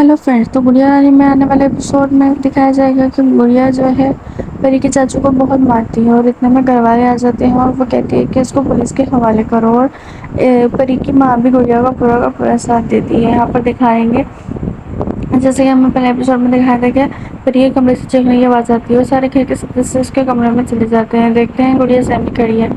Hello friends, तो गुड़िया रानी में आने वाले एपिसोड में दिखाया जाएगा कि गुड़िया जो है परी के चाचू को बहुत मारती है और इतने में घरवाले आ जाते हैं और वो कहती है कि इसको पुलिस के हवाले करो। और परी की माँ भी गुड़िया का पूरा साथ देती है। यहाँ पर दिखाएंगे जैसे कि हमें पहले एपिसोड में दिखाया था कि परी के कमरे से चीखने की आवाज़ आती है और सारे घर के सदस्य उसके कमरे में चले जाते हैं। देखते हैं गुड़िया सहमी खड़ी है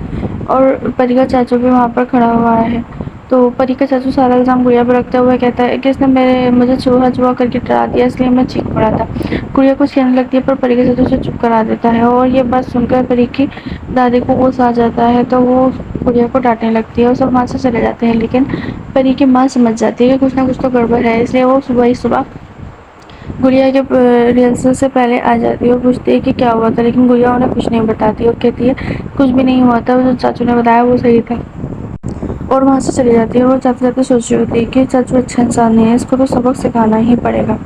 और परी का चाचू भी वहाँ पर खड़ा हुआ है। तो परी का चाचू सारा इल्ज़ाम गुड़िया पर रखता हुआ कहता है कि इसने मुझे चूहा चूहा करके डरा दिया, इसलिए मैं चीख पड़ा था। गुड़िया कुछ कहने लगती है पर परी का चाचू उसे चुप करा देता है और ये बात सुनकर परी की दादी को गुस्सा आ जाता है, तो वो गुड़िया को डांटने लगती है और सब वहाँ से चले जाते हैं। लेकिन परी की माँ समझ जाती है कि कुछ ना कुछ तो गड़बड़ है, इसलिए वो सुबह ही सुबह गुड़िया के रिहर्सल से पहले आ जाती है और पूछती है कि क्या हुआ था, लेकिन गुड़िया उन्हें कुछ नहीं बताती और कहती है कुछ भी नहीं हुआ था, जो चाचू ने बताया वो सही था। और वहाँ से चली जाती है और जाते जाते सोच रही होती है कि चाचू अच्छा इंसान नहीं है, इसको तो सबक सिखाना ही पड़ेगा।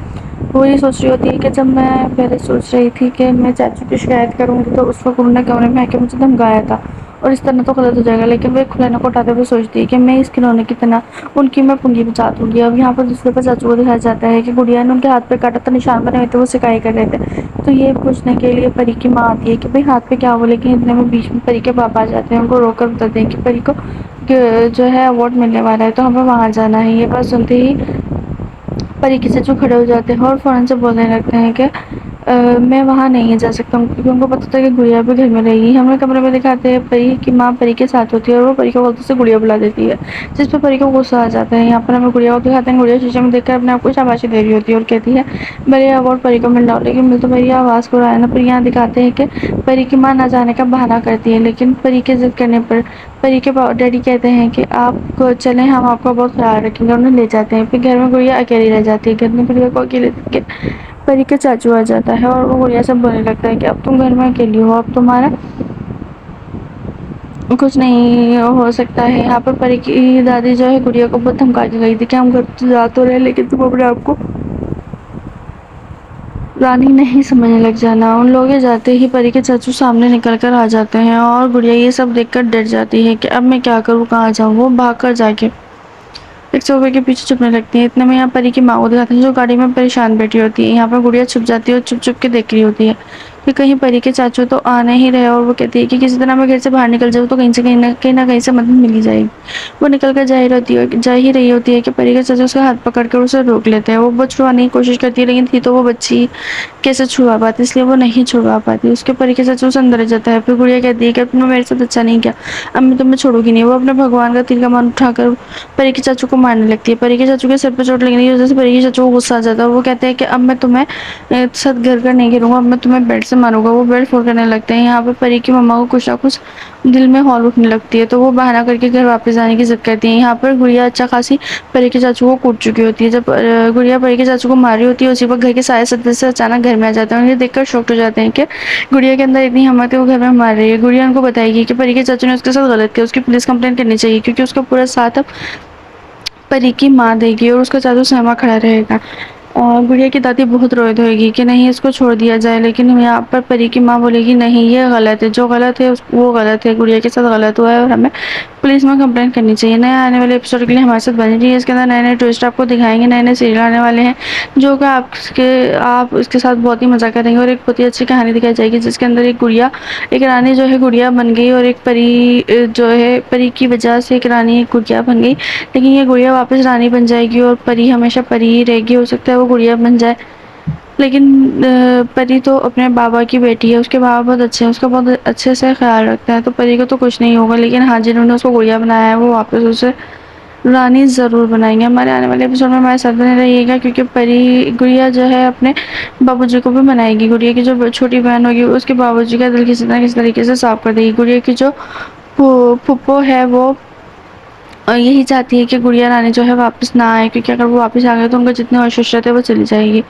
वो ये सोच रही होती है कि जब मैं पहले सोच रही थी कि मैं चाचू की शिकायत करूँगी तो उस वक्त उन्होंने कमरे में आके मुझे धमकाया था और इस तरह तो गलत हो जाएगा, लेकिन वो एक खुलाने को उठाते हुए सोचती है कि मैं इस खिलौने की तरह उनकी मैं पुंगी बचा दूंगी। अब यहाँ पर दूसरे पर चाचू को दिखाया जाता है कि गुड़िया ने उनके हाथ पे काटा था, निशान बने हुए थे, वो शिकायत कर रहे थे। तो ये पूछने के लिए परी की माँ आती है कि भाई हाथ पे क्या हुआ, लेकिन इतने में बीच में परी के पापा आ जाते हैं, उनको रोककर बताते हैं कि परी को जो है अवार्ड मिलने वाला है, तो हमें वहाँ जाना है। ये बात सुनते ही परी के चाचू खड़े हो जाते हैं और फ़ौरन से बोलने लगते हैं कि मैं वहाँ नहीं जा सकता हूँ, क्योंकि उनको पता था कि गुड़िया भी घर में रहेगी। हमें कमरे में दिखाते हैं परी की माँ परी के साथ होती है और वो परी को गलती से गुड़िया बुला देती है, जिस पर परी को गुस्सा आ जाता है। यहाँ पर हमें गुड़िया को दिखाते हैं, गुड़िया शीशे में देखकर अपने आप को शाबाशी दे रही होती है और कहती है मेरे अवार्ड परी को मिल रहा हो, लेकिन मिल तो मेरी आवाज़ को रहा है ना। पर यहाँ दिखाते हैं कि परी की माँ ना जाने का बहाना करती है, लेकिन परी के जिद करने पर परी के डैडी कहते हैं कि आप चलें, हम आपका बहुत ख्याल रखेंगे, उन्हें ले जाते हैं। फिर घर में गुड़िया अकेली रह जाती है। घर में गुड़िया को अकेले देख के परी का चाचू आ जाता है और वो गुड़िया से बोलने लगता है कि अब तुम घर में अकेली हो, अब तुम्हारा कुछ नहीं हो सकता है। यहाँ पर परी की दादी जो है गुड़िया को बहुत धमका के गई थी कि हम घर तो जा तो रहे, लेकिन तुम अपने आप को रानी नहीं समझने लग जाना। उन लोग ये जाते ही परी के चाचू सामने निकल कर आ जाते हैं और गुड़िया ये सब देखकर डर जाती है कि अब मैं क्या करूँ, कहाँ जाऊँ। वो भाग कर जाके एक सोफे के पीछे छुपने लगती है। इतने में यहाँ परी की माँ को दिखाते हैं जो गाड़ी में परेशान बैठी होती है। यहाँ पर गुड़िया छुप जाती है और चुप चुप के देख रही होती है कि कहीं परी के चाचू तो आ नहीं रहे, और वो कहती है कि किसी तरह मैं घर से बाहर निकल जाऊँ तो कहीं से कहीं से मदद मिल ही जाएगी। वो निकल कर जा ही रही होती है कि परी के चाचू उसका हाथ पकड़ कर उसे रोक लेते हैं। वो बहुत छुड़वाने की कोशिश करती है, लेकिन थी तो वो बच्ची, कैसे छुड़वा पाती, इसलिए वो नहीं छुड़वा पाती। उसके परी के चाचू उसे अंदर जाता है। फिर गुड़िया कहती है कि अब तुमने मेरे साथ अच्छा नहीं किया, अब मैं तुम्हें छोड़ूंगी नहीं। वो अपने भगवान का तीर कमान उठाकर परी के चाचू को मारने लगती है। परी के चाचू के सिर पे चोट लगने की वजह से परी के चाचू को गुस्सा आ जाता है। वो कहते हैं कि अब मैं तुम्हें साथ घर कर नहीं गिरूंगा, अब मैं तुम्हें बेड से मारूंगा। वो बेड फोड़ करने लगते हैं। यहाँ पे परी की मम्मा को कुछ ना कुछ दिल में हौल उठने लगती है, तो वो बहाना करके घर वापस जाने की जिद करती है। यहाँ पर गुड़िया अच्छा खासी परी के चाचू को कूट चुकी होती है। जब गुड़िया परी के चाचू को मार रही होती है, उसी वक्त घर के सारे सदस्य अचानक घर में आ जाते हैं। उन्हें देखकर शॉक्ड हो जाते हैं कि गुड़िया के अंदर इतनी हिम्मत है, वो घर में मार रही है। गुड़िया उनको बताएगी कि परी के चाचू ने उसके साथ गलत किया, उसकी पुलिस कंप्लेंट करनी चाहिए, क्योंकि उसका पूरा साथ अब परी की माँ देगी और उसका चाचू सहमा खड़ा रहेगा। और गुड़िया की दादी बहुत रोई धोएगी कि नहीं इसको छोड़ दिया जाए, लेकिन यहाँ पर परी की माँ बोलेगी नहीं ये गलत है, जो गलत है वो गलत है, गुड़िया के साथ गलत हुआ है और हमें पुलिस में कंप्लेंट करनी चाहिए। नए आने वाले एपिसोड के लिए हमारे साथ बने रहिए। इसके अंदर नए नए ट्विस्ट आपको दिखाएंगे, नए नए सीरियल आने वाले हैं जो कि आप इसके साथ बहुत ही मजा करेंगे और एक बहुत ही अच्छी कहानी दिखाई जाएगी, जिसके अंदर एक रानी जो है गुड़िया बन गई और एक परी जो है परी की वजह से एक रानी एक गुड़िया बन गई। लेकिन ये गुड़िया वापस रानी बन जाएगी और परी हमेशा परी ही रहेगी। हो सकता है वो गुड़िया बन जाए, लेकिन परी तो अपने बाबा की बेटी है, उसके बाबा बहुत अच्छे हैं, उसका बहुत अच्छे से ख्याल रखते हैं, तो परी को तो कुछ नहीं होगा। लेकिन हाँ, जिन्होंने उसको गुड़िया बनाया है वो वापस उसे रानी ज़रूर बनाएंगे। हमारे आने वाले एपिसोड में हमारे साथ बने रहिएगा, क्योंकि परी गुड़िया जो है अपने बाबूजी को भी मनाएगी। गुड़िया की जो छोटी बहन होगी उसके बाबूजी का दिल किसी तरीके से साफ कर देगी। गुड़िया की जो फूफो है वो यही चाहती है कि गुड़िया रानी जो है वापस ना आए, क्योंकि अगर वो वापस आ गए तो उनका जितने और है वो चली जाएगी।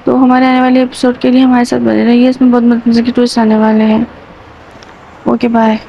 तो हमारे आने वाले एपिसोड के लिए हमारे साथ बने रहिए, इसमें बहुत मजे की ट्विस्ट आने वाले हैं। Okay bye.